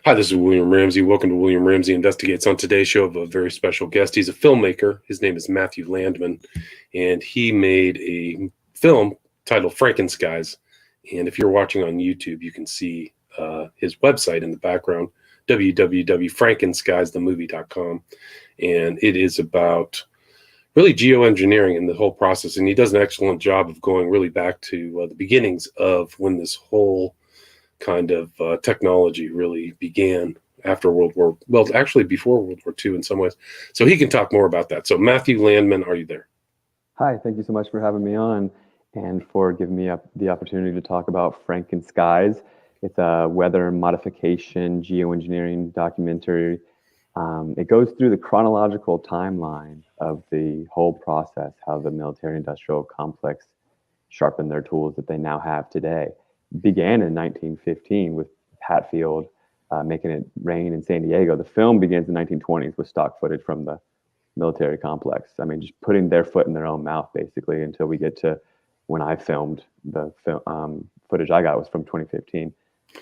Hi, this is William Ramsey. Welcome to William Ramsey Investigates. On today's show, I have a very special guest. He's a filmmaker. His name is Matthew Landman, and he made a film titled Frankenskies. And if you're watching on YouTube, you can see his website in the background, www.frankenskiesthemovie.com. And it is about really geoengineering and the whole process. And he does an excellent job of going really back to the beginnings of when this whole kind of technology really began after actually before World War II in some ways. So he can talk more about that. So Matthew Landman, are you there? Hi, thank you so much for having me on and for giving me the opportunity to talk about Frankenskies. It's a weather modification geoengineering documentary. It goes through the chronological timeline of the whole process, how the military-industrial complex sharpened their tools that they now have today. Began in 1915 with Hatfield making it rain in San Diego. The film begins in 1920s with stock footage from the military complex. I mean, just putting their foot in their own mouth, basically, until we get to when I filmed the footage I got was from 2015.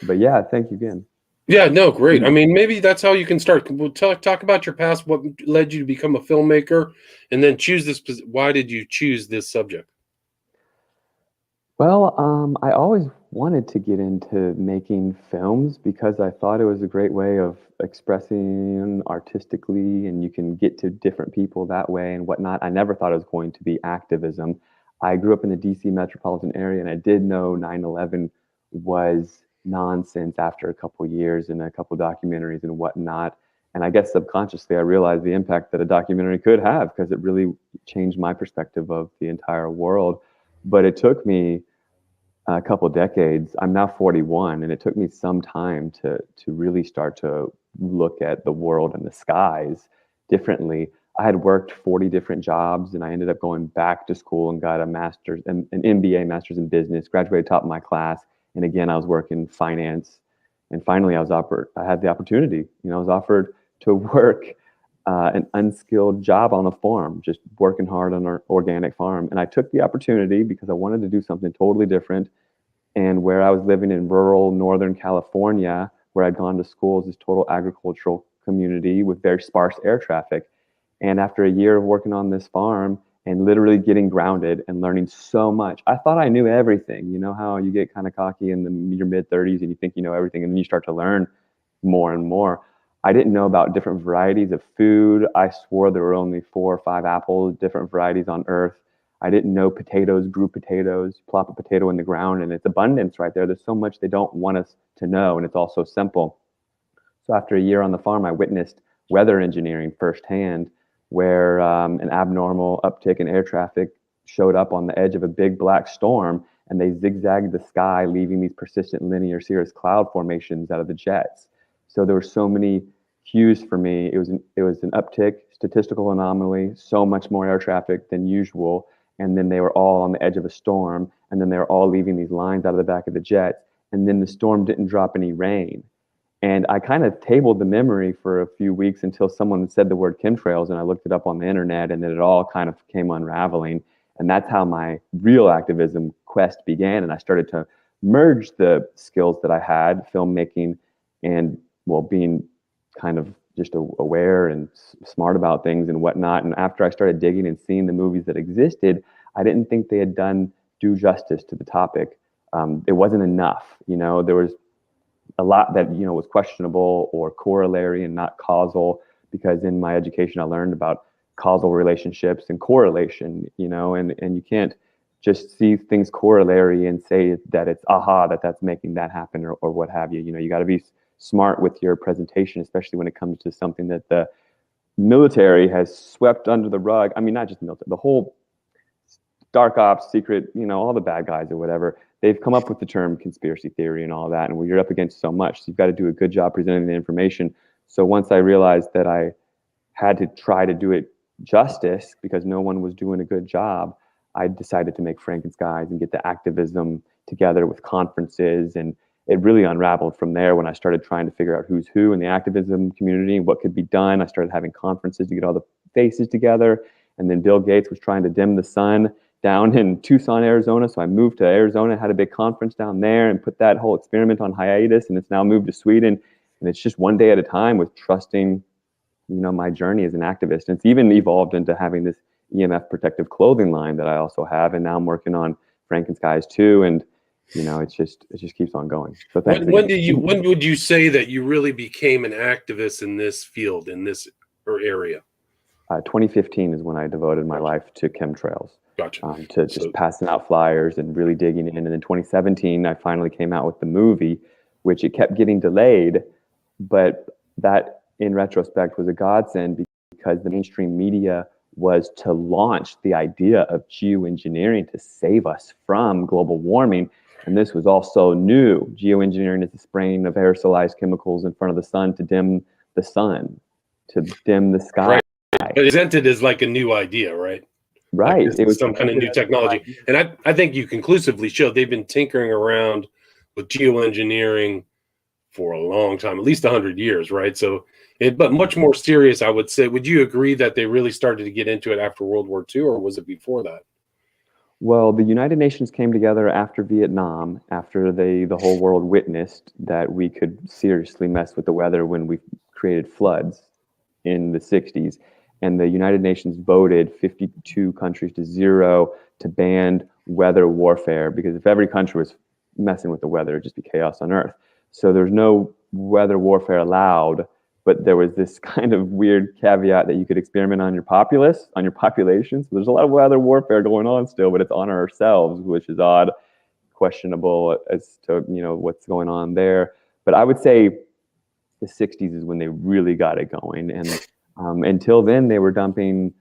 But yeah, thank you again. Yeah, no, great. I mean, maybe that's how you can start. We'll talk about your past, what led you to become a filmmaker, and then choose this. Why did you choose this subject? Well, I always wanted to get into making films because I thought it was a great way of expressing artistically, and you can get to different people that way and whatnot. I never thought it was going to be activism. I grew up in the DC metropolitan area, and I did know 9/11 was nonsense after a couple years and a couple documentaries and whatnot. And I guess subconsciously, I realized the impact that a documentary could have because it really changed my perspective of the entire world. But it took me a couple decades. I'm now 41, and it took me some time to really start to look at the world and the skies differently. I had worked 40 different jobs, and I ended up going back to school and got a master's, an MBA, master's in business, graduated top of my class. And again, I was working finance. And finally, I had the opportunity. I was offered to work an unskilled job on a farm, just working hard on an organic farm. And I took the opportunity because I wanted to do something totally different. And where I was living in rural Northern California, where I'd gone to school, is this total agricultural community with very sparse air traffic. And after a year of working on this farm and literally getting grounded and learning so much, I thought I knew everything. You know how you get kind of cocky in your mid 30s and you think you know everything, and then you start to learn more and more. I didn't know about different varieties of food. I swore there were only 4 or 5 different varieties on Earth. I didn't know potatoes grew potatoes. Plop a potato in the ground and it's abundance right there. There's so much they don't want us to know, and it's all so simple. So after a year on the farm, I witnessed weather engineering firsthand, where an abnormal uptick in air traffic showed up on the edge of a big black storm, and they zigzagged the sky, leaving these persistent linear cirrus cloud formations out of the jets. So there were so many cues for me. It was an uptick, statistical anomaly, so much more air traffic than usual, and then they were all on the edge of a storm, and then they were all leaving these lines out of the back of the jets, and then the storm didn't drop any rain. And I kind of tabled the memory for a few weeks until someone said the word chemtrails, and I looked it up on the internet, and then it all kind of came unraveling. And that's how my real activism quest began. And I started to merge the skills that I had, filmmaking and, well, being kind of just aware and smart about things and whatnot. And after I started digging and seeing the movies that existed, I didn't think they had done due justice to the topic. It wasn't enough. There was a lot that was questionable or corollary and not causal, because in my education I learned about causal relationships and correlation, and you can't just see things corollary and say that it's that's making that happen, or what have you. You got to be smart with your presentation, especially when it comes to something that the military has swept under the rug. I mean, not just the military, the whole dark ops, secret, all the bad guys or whatever. They've come up with the term conspiracy theory and all that, and you're up against so much. So you've got to do a good job presenting the information. So once I realized that I had to try to do it justice because no one was doing a good job, I decided to make Frankenskies and get the activism together with conferences. And it really unraveled from there when I started trying to figure out who's who in the activism community and what could be done. I started having conferences to get all the faces together. And then Bill Gates was trying to dim the sun, down in Tucson, Arizona. So I moved to Arizona, had a big conference down there, and put that whole experiment on hiatus. And it's now moved to Sweden. And it's just one day at a time with trusting, my journey as an activist. And it's even evolved into having this EMF protective clothing line that I also have. And now I'm working on Frankenskies too. And it just keeps on going. So thanks When again. when would you say that you really became an activist in this field, in this area? 2015 is when I devoted my life to chemtrails. Gotcha. To just passing out flyers and really digging in. And then 2017, I finally came out with the movie, which it kept getting delayed, but that in retrospect was a godsend because the mainstream media was to launch the idea of geoengineering to save us from global warming. And this was also new. Geoengineering is the spraying of aerosolized chemicals in front of the sun to dim the sun, to dim the sky. Right. But presented as like a new idea, right? Right. Like it was some kind of new technology. And I think you conclusively showed they've been tinkering around with geoengineering for a long time, at least 100 years, right? So, but much more serious, I would say. Would you agree that they really started to get into it after World War II, or was it before that? Well, the United Nations came together after Vietnam, after the whole world witnessed that we could seriously mess with the weather when we created floods in the 60s. And the United Nations voted 52 countries to 0 to ban weather warfare, because if every country was messing with the weather, it'd just be chaos on Earth. So there's no weather warfare allowed, but there was this kind of weird caveat that you could experiment on your populace, on your population. So there's a lot of weather warfare going on still, but it's on ourselves, which is odd, questionable as to what's going on there. But I would say the 60s is when they really got it going, and until then they were dumping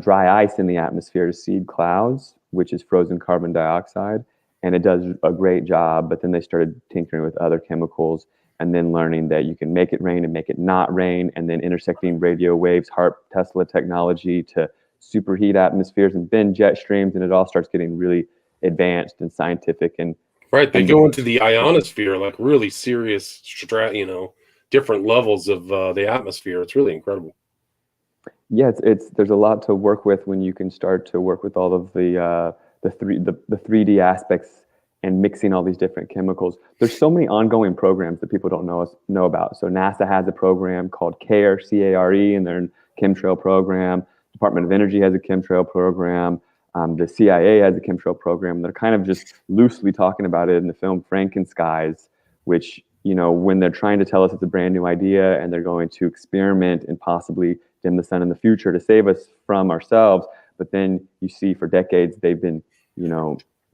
dry ice in the atmosphere to seed clouds, which is frozen carbon dioxide, and it does a great job. But then they started tinkering with other chemicals, and then learning that you can make it rain and make it not rain, and then intersecting radio waves, HAARP Tesla technology to superheat atmospheres and bend jet streams, and it all starts getting really advanced and scientific. And right, they go into the ionosphere, like really serious, different levels of the atmosphere. It's really incredible. Yeah, there's a lot to work with when you can start to work with all of the 3D aspects and mixing all these different chemicals. There's so many ongoing programs that people don't know about. So NASA has a program called CARE, C-A-R-E, and their chemtrail program. Department of Energy has a chemtrail program. The CIA has a chemtrail program. They're kind of just loosely talking about it in the film Frankenskies, which, when they're trying to tell us it's a brand new idea and they're going to experiment and possibly dim the sun in the future to save us from ourselves. But then you see for decades, they've been,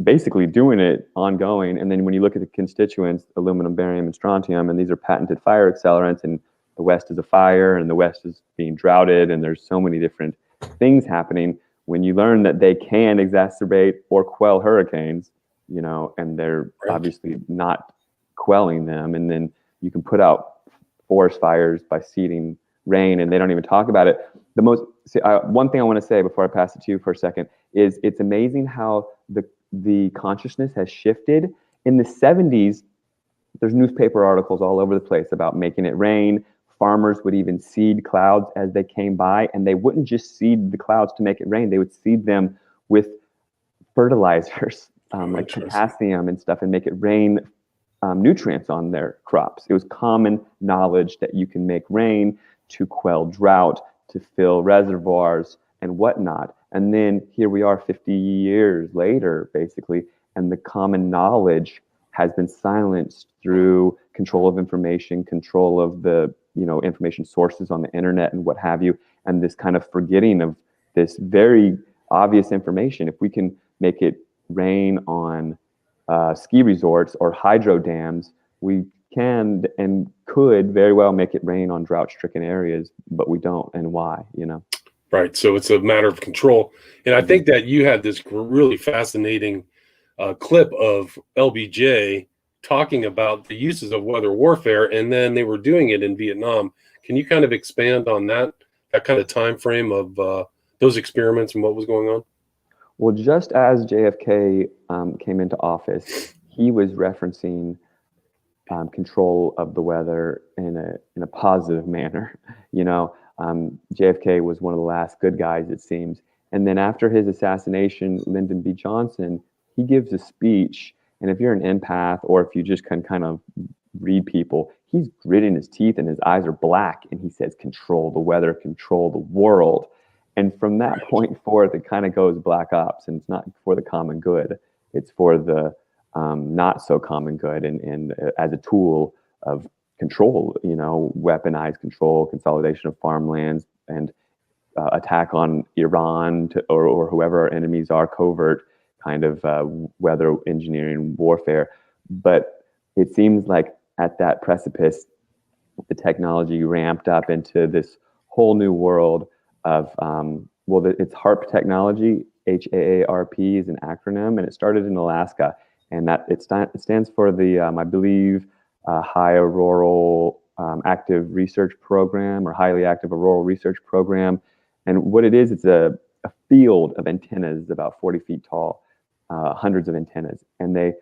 basically doing it ongoing. And then when you look at the constituents, aluminum, barium, and strontium, and these are patented fire accelerants, and the West is a fire and the West is being droughted, and there's so many different things happening. When you learn that they can exacerbate or quell hurricanes, and they're obviously not quelling them, and then you can put out forest fires by seeding rain, and they don't even talk about it. One thing I want to say before I pass it to you for a second is it's amazing how the consciousness has shifted. In the 70s, there's newspaper articles all over the place about making it rain. Farmers would even seed clouds as they came by, and they wouldn't just seed the clouds to make it rain. They would seed them with fertilizers, like potassium and stuff, and make it rain nutrients on their crops. It was common knowledge that you can make rain to quell drought, to fill reservoirs and whatnot. And then here we are 50 years later, basically, and the common knowledge has been silenced through control of information, control of the information sources on the internet and what have you, and this kind of forgetting of this very obvious information. If we can make it rain on ski resorts or hydro dams, we can and could very well make it rain on drought-stricken areas, but we don't. And why? Right. So it's a matter of control. And I think that you had this really fascinating clip of LBJ talking about the uses of weather warfare, and then they were doing it in Vietnam. Can you kind of expand on that kind of time frame of those experiments and what was going on? Well, just as JFK came into office, he was referencing control of the weather in a positive manner. JFK was one of the last good guys, it seems, And then after his assassination, Lyndon B. Johnson, he gives a speech. And if you're an empath, or if you just can kind of read people, he's gritting his teeth and his eyes are black. And he says, control the weather, control the world. And from that point forth, it kind of goes black ops, and it's not for the common good. It's for the not so common good, and as a tool of control, weaponized control, consolidation of farmlands, and attack on Iran or whoever our enemies are, covert kind of weather engineering warfare. But it seems like at that precipice, the technology ramped up into this whole new world of, it's HAARP technology. HAARP is an acronym, and it started in Alaska. And that it stands for the, I believe, High Auroral Active Research Program, or Highly Active Auroral Research Program. And what it is, it's a field of antennas about 40 feet tall, hundreds of antennas. And they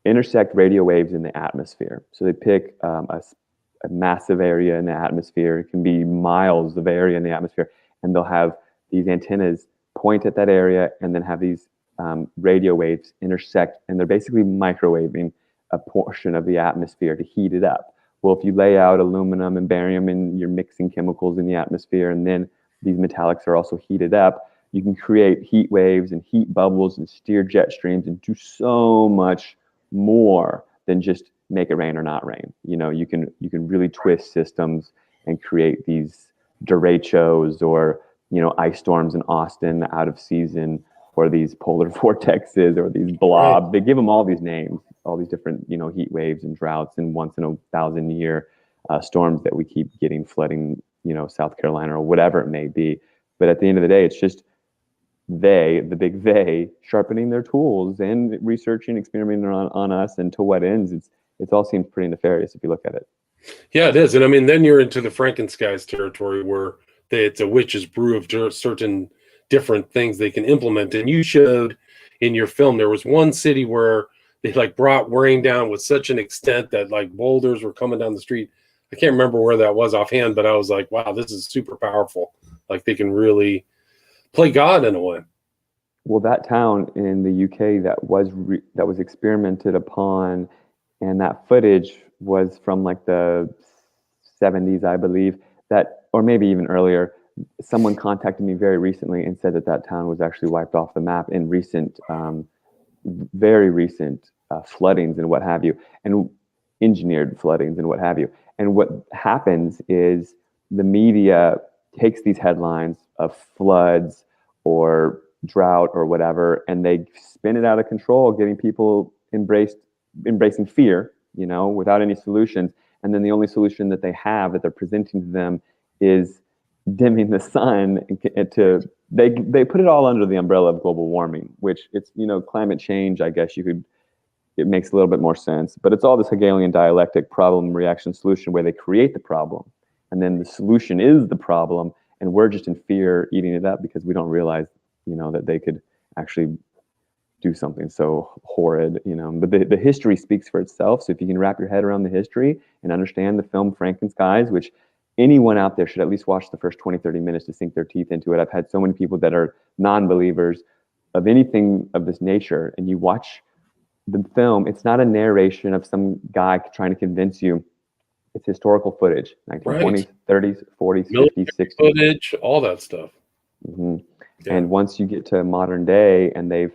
intersect radio waves in the atmosphere. So they pick a massive area in the atmosphere. It can be miles of area in the atmosphere. And they'll have these antennas point at that area and then have these radio waves intersect. And they're basically microwaving a portion of the atmosphere to heat it up. Well, if you lay out aluminum and barium and you're mixing chemicals in the atmosphere, and then these metallics are also heated up, you can create heat waves and heat bubbles and steer jet streams and do so much more than just make it rain or not rain. You can really twist systems and create these derechos, or ice storms in Austin out of season, or these polar vortexes, or these blobs. Right. They give them all these names, all these different heat waves and droughts and once in a 1,000-year storms that we keep getting flooding South Carolina or whatever it may be. But at the end of the day, it's just the big they, sharpening their tools and researching, experimenting on us, and to what ends. It all seems pretty nefarious if you look at it. Yeah, it is. And I mean, then you're into the Frankenskies territory, where it's a witch's brew of certain different things they can implement. And you showed in your film, there was one city where they brought rain down with such an extent that boulders were coming down the street. I can't remember where that was offhand, but I was like, wow, this is super powerful. They can really play God in a way. Well, that town in the UK that was experimented upon, and that footage was from the 70s, I believe, or maybe even earlier. Someone contacted me very recently and said that town was actually wiped off the map in very recent floodings and what have you, and engineered floodings and what have you. And what happens is the media takes these headlines of floods or drought or whatever, and they spin it out of control, getting people embracing fear, without any solutions. And then the only solution that they have that they're presenting to them is dimming the sun. They put it all under the umbrella of global warming, which it's climate change. I guess it makes a little bit more sense, but it's all this Hegelian dialectic, problem, reaction, solution, where they create the problem, and then the solution is the problem, and we're just in fear eating it up because we don't realize that they could actually do something so horrid. But the history speaks for itself. So if you can wrap your head around the history and understand the film Frankenskies, which anyone out there should at least watch the first 20-30 minutes to sink their teeth into it. I've had so many people that are non-believers of anything of this nature, and you watch the film, it's not a narration of some guy trying to convince you. It's historical footage, 1920s, 30s, 40s, 50s, 60s. Footage, all that stuff. Mm-hmm. Yeah. And once you get to modern day, and they've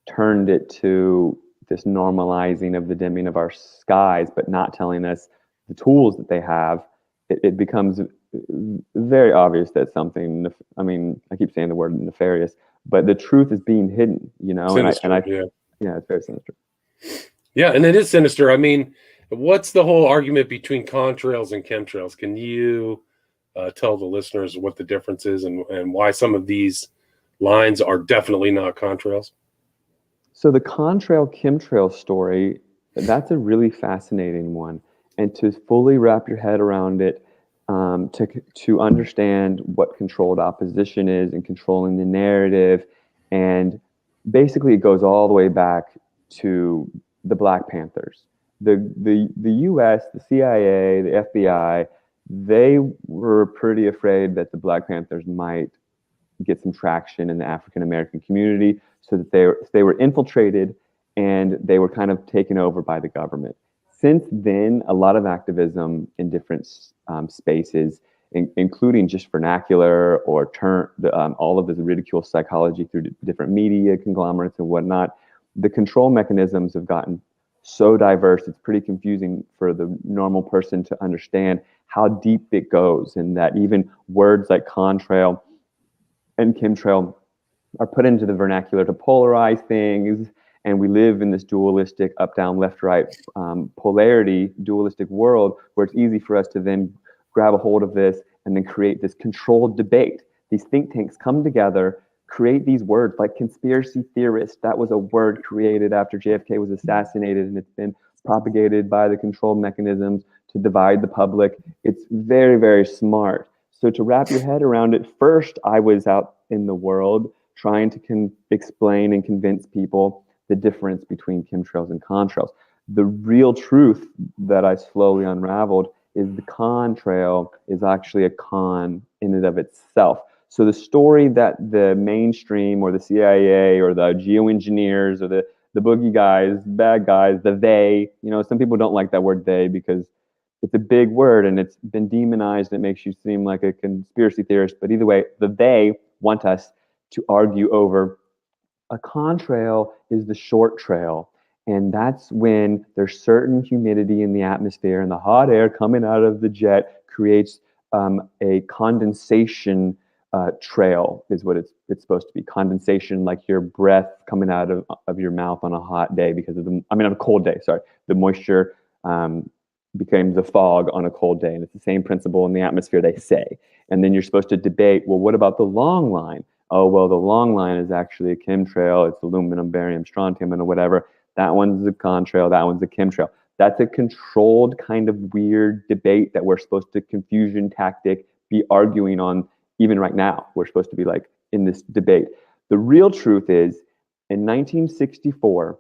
turned it to this normalizing of the dimming of our skies, but not telling us the tools that they have, it becomes very obvious that something, I keep saying the word nefarious, but the truth is being hidden, Sinister, yeah, it's very sinister. Yeah, and it is sinister. I mean, what's the whole argument between contrails and chemtrails? Can you tell the listeners what the difference is and why some of these lines are definitely not contrails? So the contrail chemtrail story, that's a really fascinating one. And to fully wrap your head around it, to understand what controlled opposition is and controlling the narrative, and basically it goes all the way back to the Black Panthers. The U.S., the CIA, the FBI, they were pretty afraid that the Black Panthers might get some traction in the African American community, so that they were infiltrated and they were kind of taken over by the government. Since then, a lot of activism in different spaces, including just vernacular or all of this ridicule psychology through different media conglomerates and whatnot. The control mechanisms have gotten so diverse, it's pretty confusing for the normal person to understand how deep it goes, and that even words like contrail and chemtrail are put into the vernacular to polarize things. And we live in this dualistic up, down, left, right polarity, dualistic world, where it's easy for us to then grab a hold of this and then create this controlled debate. These think tanks come together, create these words like conspiracy theorist. That was a word created after JFK was assassinated, and it's been propagated by the control mechanisms to divide the public. It's very, very smart. So to wrap your head around it, first I was out in the world trying to explain and convince people the difference between chemtrails and contrails. The real truth that I slowly unraveled is the contrail is actually a con in and of itself. So the story that the mainstream or the CIA or the geoengineers or the boogie guys, bad guys, the they, some people don't like that word they because it's a big word and it's been demonized and it makes you seem like a conspiracy theorist. But either way, the they want us to argue over a contrail is the short trail. And that's when there's certain humidity in the atmosphere and the hot air coming out of the jet creates a condensation trail is what it's supposed to be. Condensation, like your breath coming out of your mouth on a hot day because of on a cold day, sorry. The moisture became the fog on a cold day. And it's the same principle in the atmosphere, they say. And then you're supposed to debate, well, what about the long line? Oh, well, the long line is actually a chemtrail. It's aluminum, barium, strontium, and whatever. That one's a contrail. That one's a chemtrail. That's a controlled kind of weird debate that we're supposed to confusion tactic be arguing on even right now. We're supposed to be like in this debate. The real truth is in 1964,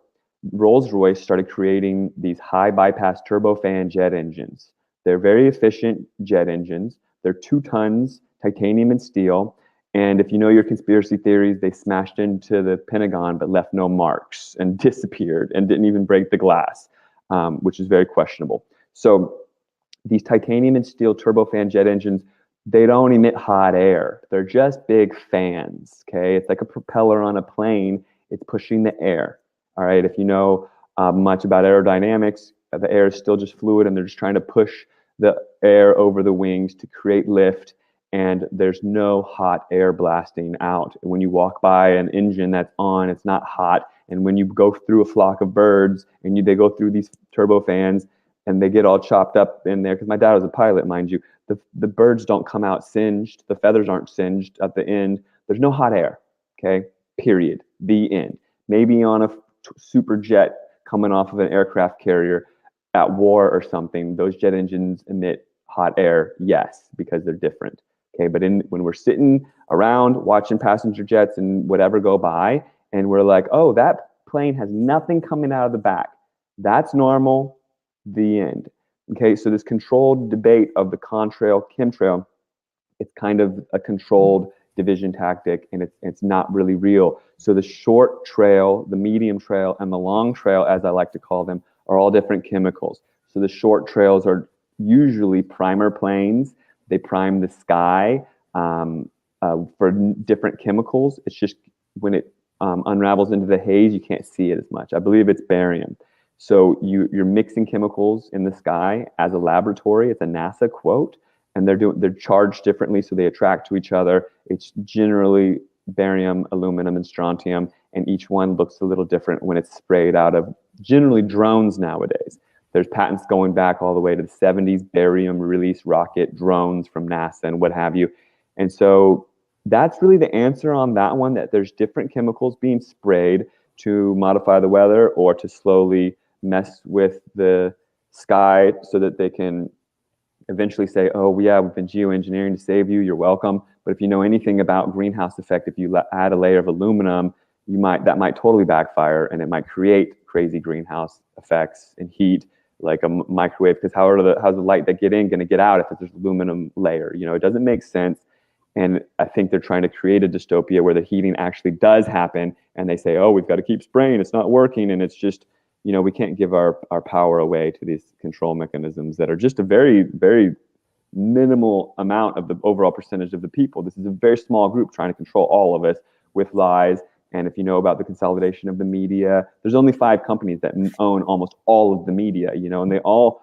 Rolls-Royce started creating these high bypass turbofan jet engines. They're very efficient jet engines. They're 2 tons, titanium and steel. And if you know your conspiracy theories, they smashed into the Pentagon but left no marks and disappeared and didn't even break the glass, which is very questionable. So these titanium and steel turbofan jet engines, they don't emit hot air. They're just big fans, okay? It's like a propeller on a plane. It's pushing the air, all right? If you know much about aerodynamics, the air is still just fluid and they're just trying to push the air over the wings to create lift, and there's no hot air blasting out. When you walk by an engine that's on, it's not hot. And when you go through a flock of birds and they go through these turbofans and they get all chopped up in there, because my dad was a pilot, mind you, the birds don't come out singed. The feathers aren't singed at the end. There's no hot air, okay? Period. The end. Maybe on a super jet coming off of an aircraft carrier at war or something, those jet engines emit hot air, yes, because they're different. Okay, but when we're sitting around watching passenger jets and whatever go by, and we're like, oh, that plane has nothing coming out of the back. That's normal, the end. Okay, so this controlled debate of the contrail, chemtrail, it's kind of a controlled division tactic, and it's not really real. So the short trail, the medium trail, and the long trail, as I like to call them, are all different chemicals. So the short trails are usually primer planes. They prime the sky for different chemicals. It's just when it unravels into the haze, you can't see it as much. I believe it's barium. So you're mixing chemicals in the sky as a laboratory. It's a NASA quote, and they're charged differently, so they attract to each other. It's generally barium, aluminum, and strontium, and each one looks a little different when it's sprayed out of generally drones nowadays. There's patents going back all the way to the 70s, barium release rocket drones from NASA and what have you. And so that's really the answer on that one, that there's different chemicals being sprayed to modify the weather or to slowly mess with the sky so that they can eventually say, oh, yeah, we've been geoengineering to save you, you're welcome. But if you know anything about greenhouse effect, if you add a layer of aluminum, that might totally backfire, and it might create crazy greenhouse effects and heat, like a microwave, because how's the light that get in going to get out if there's aluminum layer? It doesn't make sense. And I think they're trying to create a dystopia where the heating actually does happen. And they say, oh, we've got to keep spraying. It's not working. And it's just, we can't give our power away to these control mechanisms that are just a very, very minimal amount of the overall percentage of the people. This is a very small group trying to control all of us with lies. And if you know about the consolidation of the media, there's only 5 companies that own almost all of the media, and they all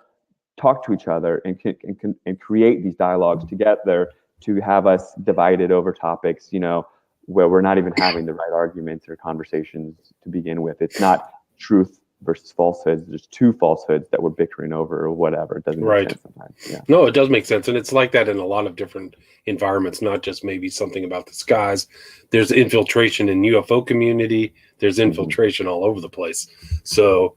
talk to each other and create these dialogues together to have us divided over topics, where we're not even having the right arguments or conversations to begin with. It's not truth versus falsehoods. There's 2 falsehoods that we're bickering over or whatever. It doesn't make sense sometimes. Yeah. No, it does make sense. And it's like that in a lot of different environments, not just maybe something about the skies. There's infiltration in UFO community. There's infiltration all over the place. So,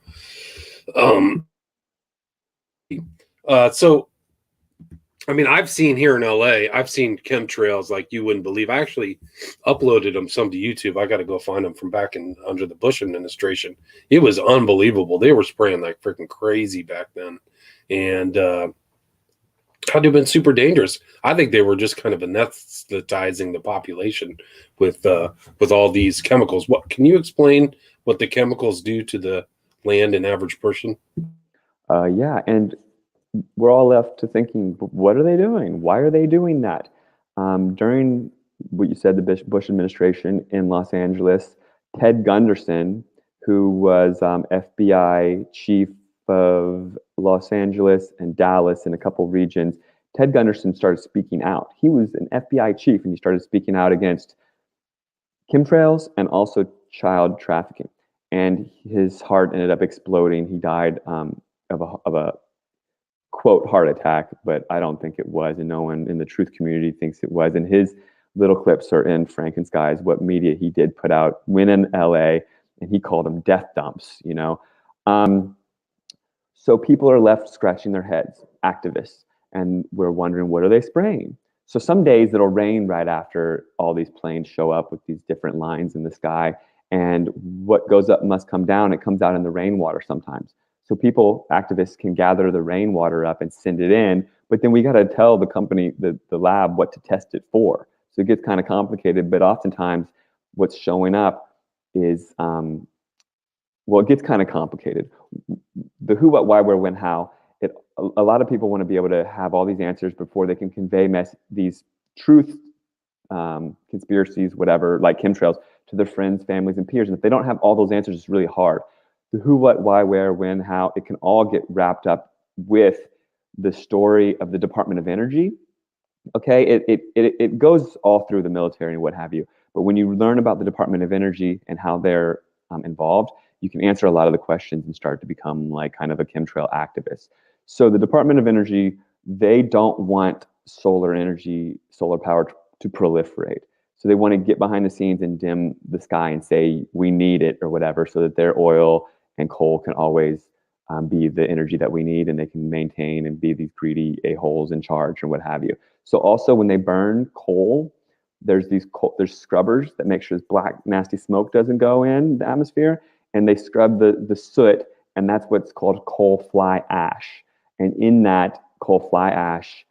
I mean, I've seen here in LA, I've seen chemtrails like you wouldn't believe. I actually uploaded them some to YouTube. I got to go find them from back in under the Bush administration. It was unbelievable. They were spraying like freaking crazy back then. And had to have been super dangerous. I think they were just kind of anesthetizing the population with all these chemicals. What can you explain what the chemicals do to the land and average person? Yeah, and we're all left to thinking, what are they doing? Why are they doing that? During what you said, the Bush administration in Los Angeles, Ted Gunderson, who was FBI chief of Los Angeles and Dallas and a couple regions, Ted Gunderson started speaking out. He was an FBI chief, and he started speaking out against chemtrails and also child trafficking. And his heart ended up exploding. He died of a quote heart attack, but I don't think it was, and no one in the truth community thinks it was. And his little clips are in Frankenskies, what media he did put out when in LA, and he called them death dumps, So people are left scratching their heads, activists, and we're wondering, what are they spraying? So some days it'll rain right after all these planes show up with these different lines in the sky, and what goes up must come down. It comes out in the rainwater sometimes. So people, activists, can gather the rainwater up and send it in, but then we got to tell the company, the lab, what to test it for. So it gets kind of complicated, but oftentimes what's showing up is, it gets kind of complicated. The who, what, why, where, when, how. A lot of people want to be able to have all these answers before they can convey these truth conspiracies, whatever, like chemtrails, to their friends, families, and peers. And if they don't have all those answers, it's really hard. The who, what, why, where, when, how, it can all get wrapped up with the story of the Department of Energy. Okay, it goes all through the military and what have you. But when you learn about the Department of Energy and how they're involved, you can answer a lot of the questions and start to become like kind of a chemtrail activist. So the Department of Energy, they don't want solar power to proliferate. So they want to get behind the scenes and dim the sky and say, we need it or whatever, so that their oil and coal can always be the energy that we need, and they can maintain and be these greedy a-holes in charge and what have you. So also when they burn coal, there's scrubbers that make sure this black, nasty smoke doesn't go in the atmosphere, and they scrub the soot, and that's what's called coal fly ash. And in that coal fly ash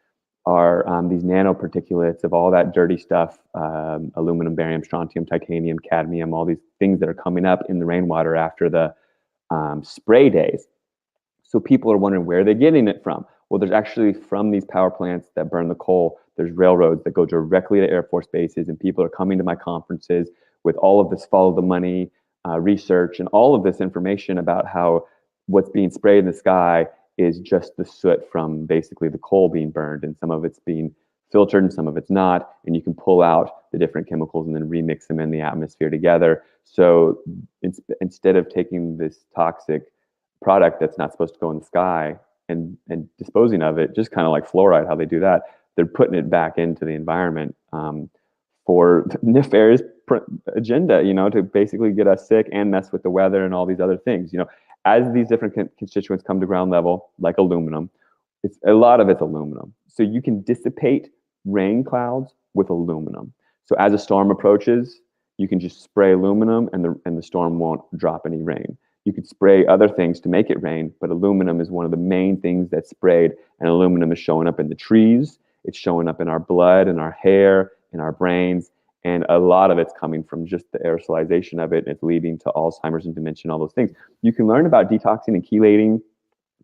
are these nanoparticulates of all that dirty stuff, aluminum, barium, strontium, titanium, cadmium, all these things that are coming up in the rainwater after the spray days. So people are wondering, where are they getting it from? Well, there's actually from these power plants that burn the coal, there's railroads that go directly to Air Force bases, and people are coming to my conferences with all of this follow the money research and all of this information about how what's being sprayed in the sky is just the soot from basically the coal being burned, and some of it's being filtered and some of it's not, and you can pull out the different chemicals and then remix them in the atmosphere together. So instead of taking this toxic product that's not supposed to go in the sky and disposing of it, just kind of like fluoride, how they do that, they're putting it back into the environment for nefarious agenda, to basically get us sick and mess with the weather and all these other things. As these different constituents come to ground level, like aluminum, a lot of it's aluminum. So you can dissipate rain clouds with aluminum. So as a storm approaches, you can just spray aluminum and the storm won't drop any rain. You could spray other things to make it rain, but aluminum is one of the main things that's sprayed, and aluminum is showing up in the trees. It's showing up in our blood and our hair in our brains. And a lot of it's coming from just the aerosolization of it. It's leading to Alzheimer's and dementia and all those things. You can learn about detoxing and chelating,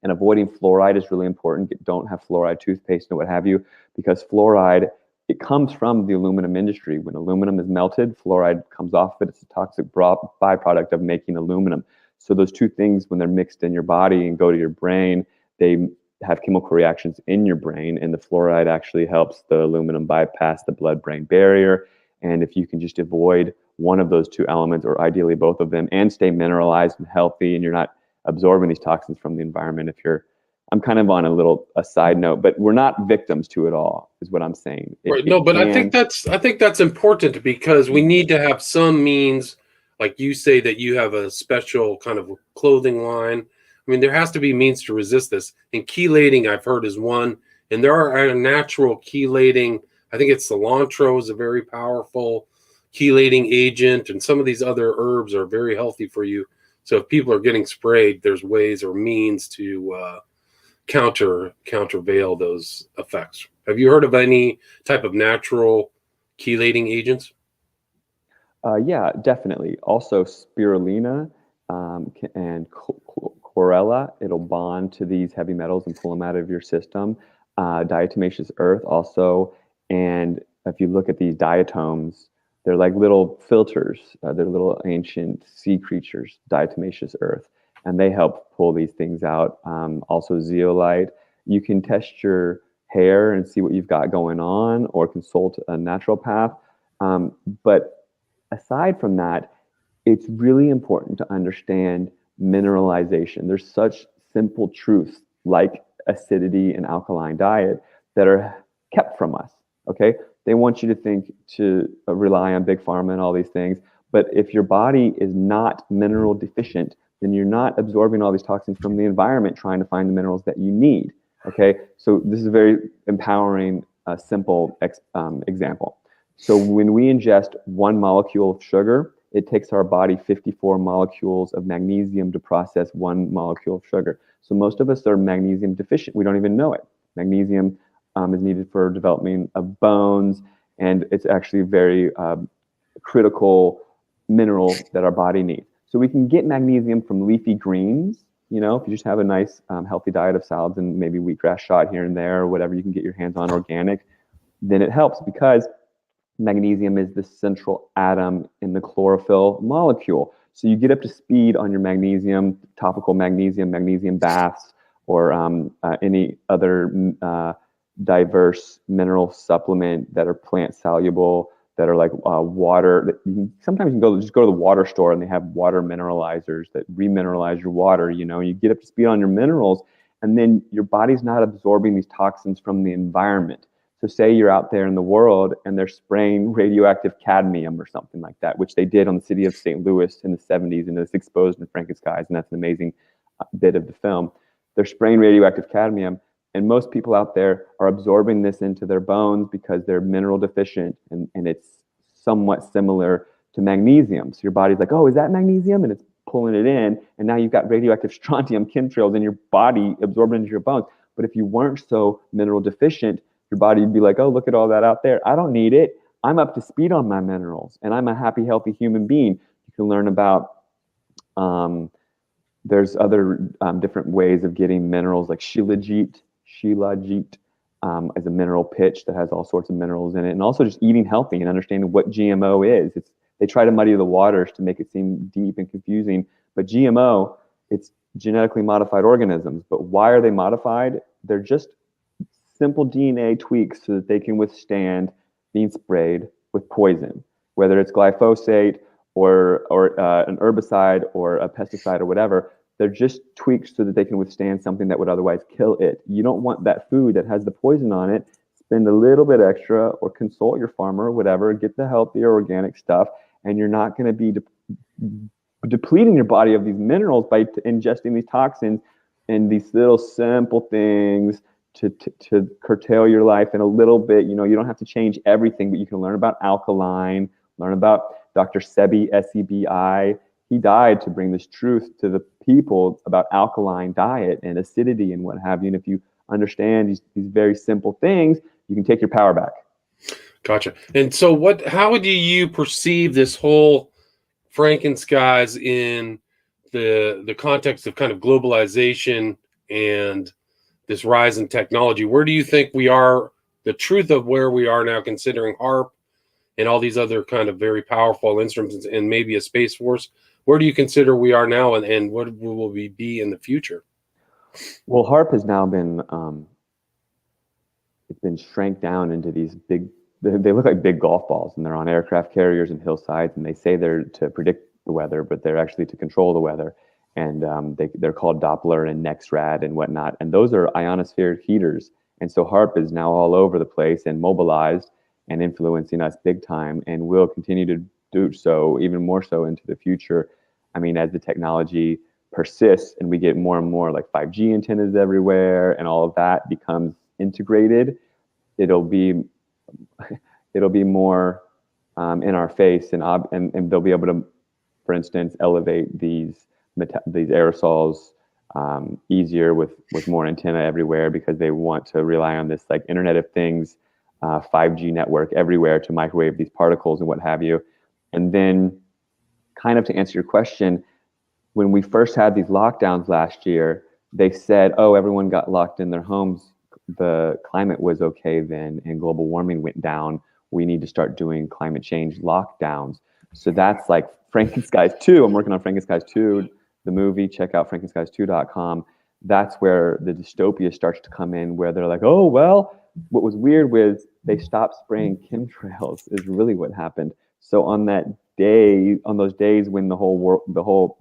and avoiding fluoride is really important. Don't have fluoride toothpaste and what have you, because fluoride, it comes from the aluminum industry. When aluminum is melted, fluoride comes off of it. It's a toxic byproduct of making aluminum. So those two things, when they're mixed in your body and go to your brain, they have chemical reactions in your brain, and the fluoride actually helps the aluminum bypass the blood-brain barrier. And if you can just avoid one of those two elements, or ideally both of them, and stay mineralized and healthy, and you're not absorbing these toxins from the environment, I'm kind of on a side note, but we're not victims to it all, is what I'm saying. Right. No, but I think that's important, because we need to have some means, like you say that you have a special kind of clothing line. I mean, there has to be means to resist this. And chelating, I've heard, is one. And there are natural chelating. I think it's cilantro is a very powerful chelating agent, and some of these other herbs are very healthy for you. So if people are getting sprayed, there's ways or means to countervail those effects. Have you heard of any type of natural chelating agents? Yeah, definitely. Also, spirulina and chlorella, it'll bond to these heavy metals and pull them out of your system. Diatomaceous earth also. And if you look at these diatoms, they're like little filters. They're little ancient sea creatures, diatomaceous earth, and they help pull these things out. Also, zeolite. You can test your hair and see what you've got going on, or consult a naturopath. But aside from that, it's really important to understand mineralization. There's such simple truths like acidity and alkaline diet that are kept from us. Okay, they want you to think to rely on big pharma and all these things, but if your body is not mineral deficient, then you're not absorbing all these toxins from the environment trying to find the minerals that you need. Okay, so this is a very empowering, simple example. So when we ingest 1 molecule of sugar, it takes our body 54 molecules of magnesium to process 1 molecule of sugar. So most of us are magnesium deficient. We don't even know it. Magnesium is needed for development of bones, and it's actually a very critical mineral that our body needs. So we can get magnesium from leafy greens. You know, if you just have a nice, healthy diet of salads and maybe wheatgrass shot here and there, or whatever you can get your hands on organic, then it helps, because magnesium is the central atom in the chlorophyll molecule. So you get up to speed on your magnesium, topical magnesium baths, or any other diverse mineral supplement that are plant soluble, that are like water. Sometimes you can just go to the water store and they have water mineralizers that remineralize your water. You know, you get up to speed on your minerals, and then your body's not absorbing these toxins from the environment. So say you're out there in the world and they're spraying radioactive cadmium or something like that, which they did on the city of St. Louis in the 70s, and it's exposed in Frankenskies, and that's an amazing bit of the film. They're spraying radioactive cadmium, and most people out there are absorbing this into their bones because they're mineral deficient, and it's somewhat similar to magnesium. So your body's like, oh, is that magnesium? And it's pulling it in, and now you've got radioactive strontium chemtrails in your body absorbed into your bones. But if you weren't so mineral deficient, your body would be like, oh, look at all that out there. I don't need it. I'm up to speed on my minerals, and I'm a happy, healthy human being. You can learn about, there's other different ways of getting minerals, like shilajit is a mineral pitch that has all sorts of minerals in it. And also just eating healthy and understanding what GMO is. They try to muddy the waters to make it seem deep and confusing. But GMO, it's genetically modified organisms. But why are they modified? They're just simple DNA tweaks so that they can withstand being sprayed with poison, whether it's glyphosate or an herbicide or a pesticide or whatever. They're just tweaks so that they can withstand something that would otherwise kill it. You don't want that food that has the poison on it. Spend a little bit extra, or consult your farmer or whatever, get the healthier organic stuff, and you're not going to be depleting your body of these minerals by ingesting these toxins and these little simple things to curtail your life in a little bit. You know, you don't have to change everything, but you can learn about alkaline, learn about Dr. Sebi, S-E-B-I. He died to bring this truth to the people about alkaline diet and acidity and what have you. And if you understand these very simple things, you can take your power back. Gotcha. And so how do you perceive this whole Frankenskies in the context of kind of globalization and this rise in technology? Where do you think we are, the truth of where we are now, considering HARP and all these other kind of very powerful instruments and maybe a space force? Where do you consider we are now, and what will we be in the future? Well, HARP has now been it's been shrank down into these big. They look like big golf balls, and they're on aircraft carriers and hillsides, and they say they're to predict the weather, but they're actually to control the weather. And they're called Doppler and NEXRAD and whatnot. And those are ionosphere heaters. And so HARP is now all over the place and mobilized and influencing us big time, and will continue to do so, even more so into the future. I mean, as the technology persists and we get more and more like 5G antennas everywhere and all of that becomes integrated, it'll be more in our face, and they'll be able to, for instance, elevate these aerosols easier with more antenna everywhere, because they want to rely on this like Internet of Things 5G network everywhere to microwave these particles and what have you. And then, kind of to answer your question, when we first had these lockdowns last year, they said, oh, everyone got locked in their homes. The climate was okay then, and global warming went down. We need to start doing climate change lockdowns. So that's like Frankenskies 2. I'm working on Frankenskies 2, the movie. Check out frankenskies2.com. That's where the dystopia starts to come in, where they're like, oh, well, what was weird was they stopped spraying chemtrails is really what happened. So on those days when the whole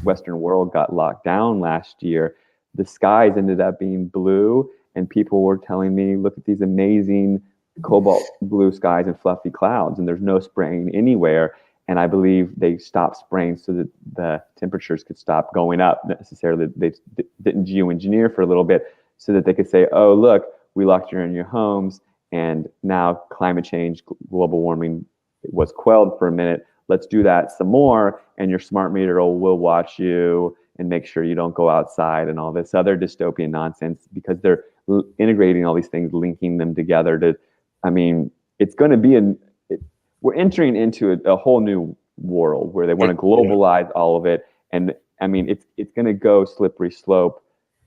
Western world got locked down last year, the skies ended up being blue, and people were telling me, look at these amazing cobalt blue skies and fluffy clouds, and there's no spraying anywhere. And I believe they stopped spraying so that the temperatures could stop going up necessarily. They didn't geoengineer for a little bit so that they could say, oh, look, we locked you in your homes, and now climate change, global warming was quelled for a minute. Let's do that some more, and your smart meter will watch you and make sure you don't go outside and all this other dystopian nonsense, because they're integrating all these things, linking them together to, I mean, it's going to be we're entering into a whole new world where they want to globalize all of it. And I mean, it's going to go slippery slope,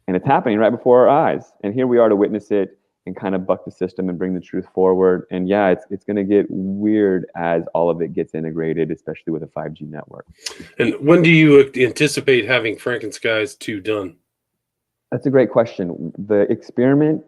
and it's happening right before our eyes. And here we are to witness it and kind of buck the system and bring the truth forward. And yeah, it's going to get weird as all of it gets integrated, especially with a 5G network. And when do you anticipate having Frankenskies 2 done? That's a great question. The experiment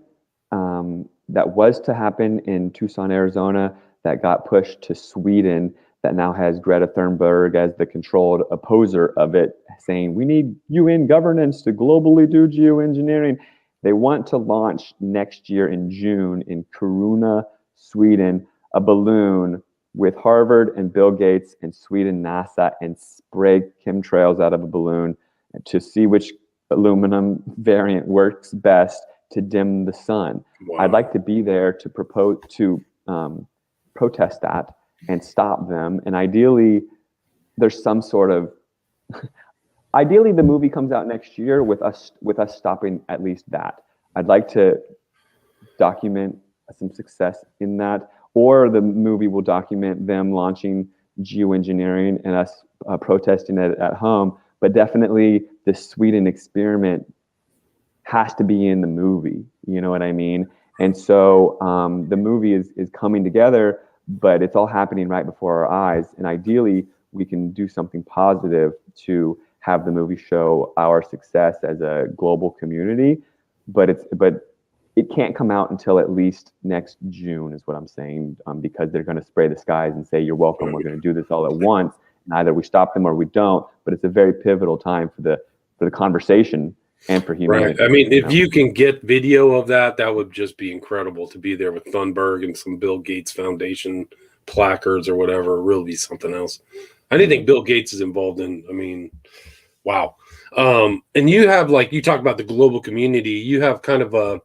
that was to happen in Tucson, Arizona, that got pushed to Sweden, that now has Greta Thunberg as the controlled opposer of it, saying we need UN governance to globally do geoengineering. They want to launch next year in June in Kiruna, Sweden, a balloon with Harvard and Bill Gates and Sweden NASA, and spray chemtrails out of a balloon to see which aluminum variant works best to dim the sun. Wow. I'd like to be there to protest that and stop them. And ideally, there's some sort of ideally the movie comes out next year with us stopping at least that. I'd like to document some success in that, or the movie will document them launching geoengineering and us protesting it at home. But definitely the Sweden experiment has to be in the movie. You know what I mean? And so the movie is coming together, but it's all happening right before our eyes. And ideally, we can do something positive to have the movie show our success as a global community. But it can't come out until at least next June, is what I'm saying, because they're going to spray the skies and say, you're welcome, we're going to do this all at once. And either we stop them or we don't. But it's a very pivotal time for the conversation and for humanity. Right. I mean, if you can get video of that, that would just be incredible to be there with Thunberg and some Bill Gates Foundation placards or whatever. It really be something else. Anything Bill Gates is involved in, I mean, wow. And you have, like, you talk about the global community. You have kind of a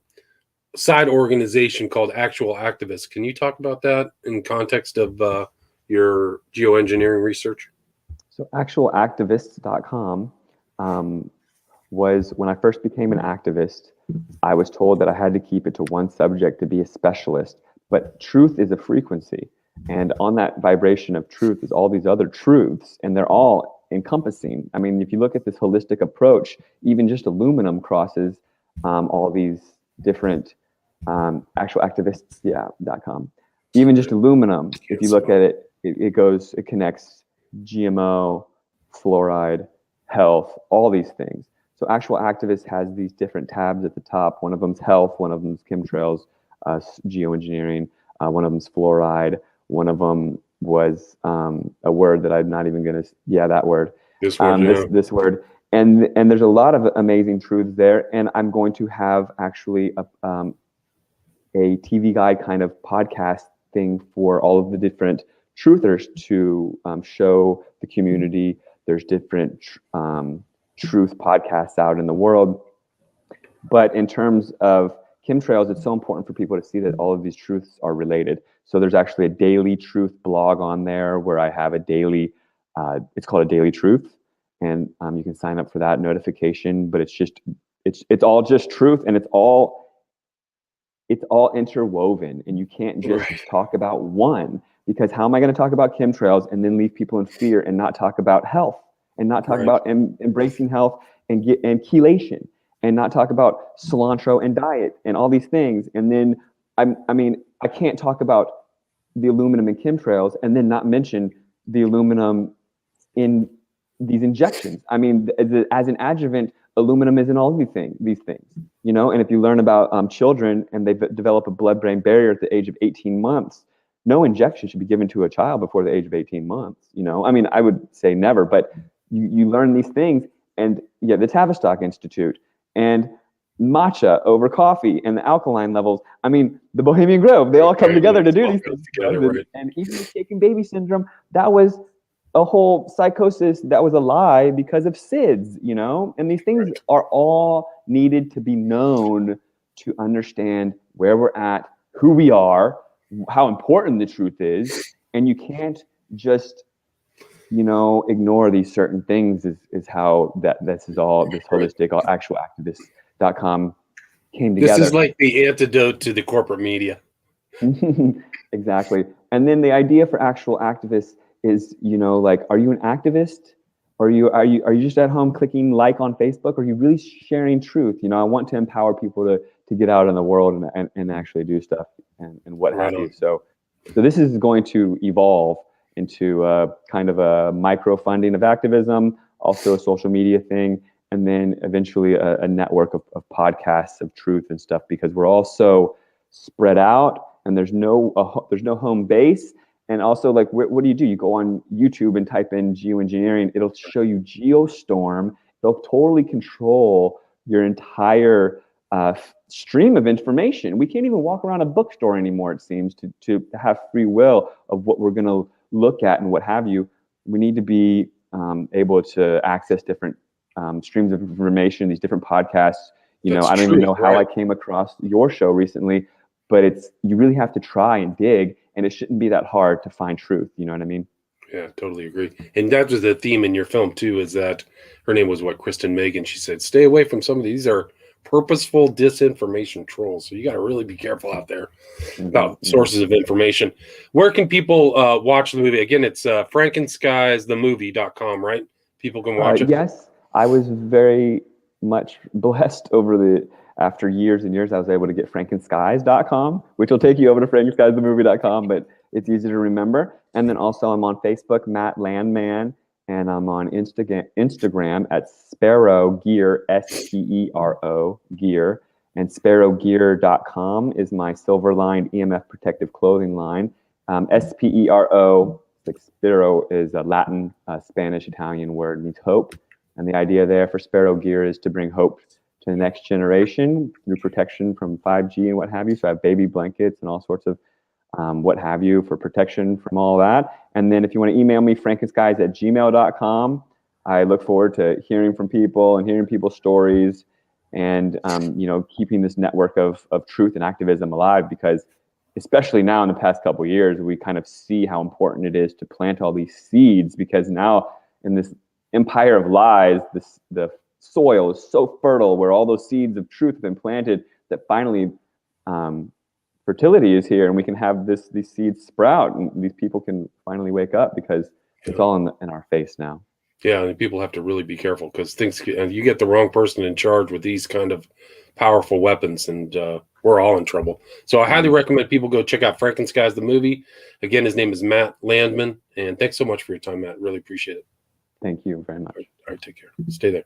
side organization called Actual Activists. Can you talk about that in context of your geoengineering research? So actualactivists.com was when I first became an activist. I was told that I had to keep it to one subject to be a specialist, but truth is a frequency. And on that vibration of truth is all these other truths, and they're all encompassing. I mean, if you look at this holistic approach, even just aluminum crosses all these different actualactivists.com. Even just aluminum, if you look at it, it connects GMO, fluoride, health, all these things. So Actual Activist has these different tabs at the top. One of them's health, one of them's chemtrails, geoengineering, one of them's fluoride, one of them was a word that I'm not even going to, that word. This word, this word. And there's a lot of amazing truths there. And I'm going to have actually a TV Guide kind of podcast thing for all of the different truthers to show the community. There's different truth podcasts out in the world. But in terms of chemtrails, it's so important for people to see that all of these truths are related. So there's actually a daily truth blog on there where I have a daily, it's called a daily truth. And you can sign up for that notification, but it's all just truth, and it's all interwoven, and you can't just talk about one, because how am I going to talk about chemtrails and then leave people in fear and not talk about health and not talk about embracing health and chelation and not talk about cilantro and diet and all these things. And then I can't talk about the aluminum in chemtrails and then not mention the aluminum in these injections. I mean, as an adjuvant, aluminum is in all these things, you know. And if you learn about children and they develop a blood-brain barrier at the age of 18 months, no injection should be given to a child before the age of 18 months. You know, I mean, I would say never, but you learn these things. And the Tavistock Institute and matcha over coffee and the alkaline levels. I mean, the Bohemian Grove, they all come together to do these things. And even the shaken baby syndrome, that was a whole psychosis that was a lie because of SIDS, you know? And these things are all needed to be known to understand where we're at, who we are, how important the truth is. And you can't just, you know, ignore these certain things is how this holistic actualactivist.com came together. This is like the antidote to the corporate media. Exactly. And then the idea for Actual Activists is, you know, like, are you an activist? Are you just at home clicking like on Facebook? Or are you really sharing truth? You know, I want to empower people to get out in the world and actually do stuff and what have you. So this is going to evolve into kind of a micro funding of activism, also a social media thing, and then eventually a network of podcasts of truth and stuff, because we're all so spread out and there's no home base. And also, like, what do? You go on YouTube and type in geoengineering. It'll show you geostorm. It'll totally control your entire stream of information. We can't even walk around a bookstore anymore, it seems, to have free will of what we're going to look at and what have you. We need to be able to access different streams of information, these different podcasts. You know, I don't even know how I came across your show recently, but you really have to try and dig. And it shouldn't be that hard to find truth. You know what I mean? Yeah, totally agree. And that was the theme in your film too, is that her name was Kristen Megan. She said, stay away from some of these are purposeful disinformation trolls. So you got to really be careful out there about sources of information. Where can people watch the movie? Again, it's Frankenskies.com, right? People can watch it. Yes, I was very much blessed after years and years, I was able to get Frankenskies.com, which will take you over to Frankenskiesthemovie.com, but it's easy to remember. And then also I'm on Facebook, Matt Landman, and I'm on Instagram at Sparrow Gear, SPERO Gear. And sparrowgear.com is my silver-lined EMF protective clothing line. SPERO, like Sparrow is a Latin, Spanish, Italian word, means hope. And the idea there for Sparrow Gear is to bring hope to the next generation through protection from 5G and what have you. So I have baby blankets and all sorts of what have you for protection from all that. And then if you want to email me, frankenskies@gmail.com. I look forward to hearing from people and hearing people's stories and, you know, keeping this network of truth and activism alive, because especially now in the past couple of years, we kind of see how important it is to plant all these seeds, because now in this empire of lies, the soil is so fertile where all those seeds of truth have been planted that finally fertility is here, and we can have these seeds sprout, and these people can finally wake up, because it's all in our face now. Yeah, and people have to really be careful, because you get the wrong person in charge with these kind of powerful weapons, and we're all in trouble. So I highly recommend people go check out Frankenskies, the movie. Again, his name is Matt Landman, and thanks so much for your time, Matt. Really appreciate it. Thank you very much. All right, take care. Stay there.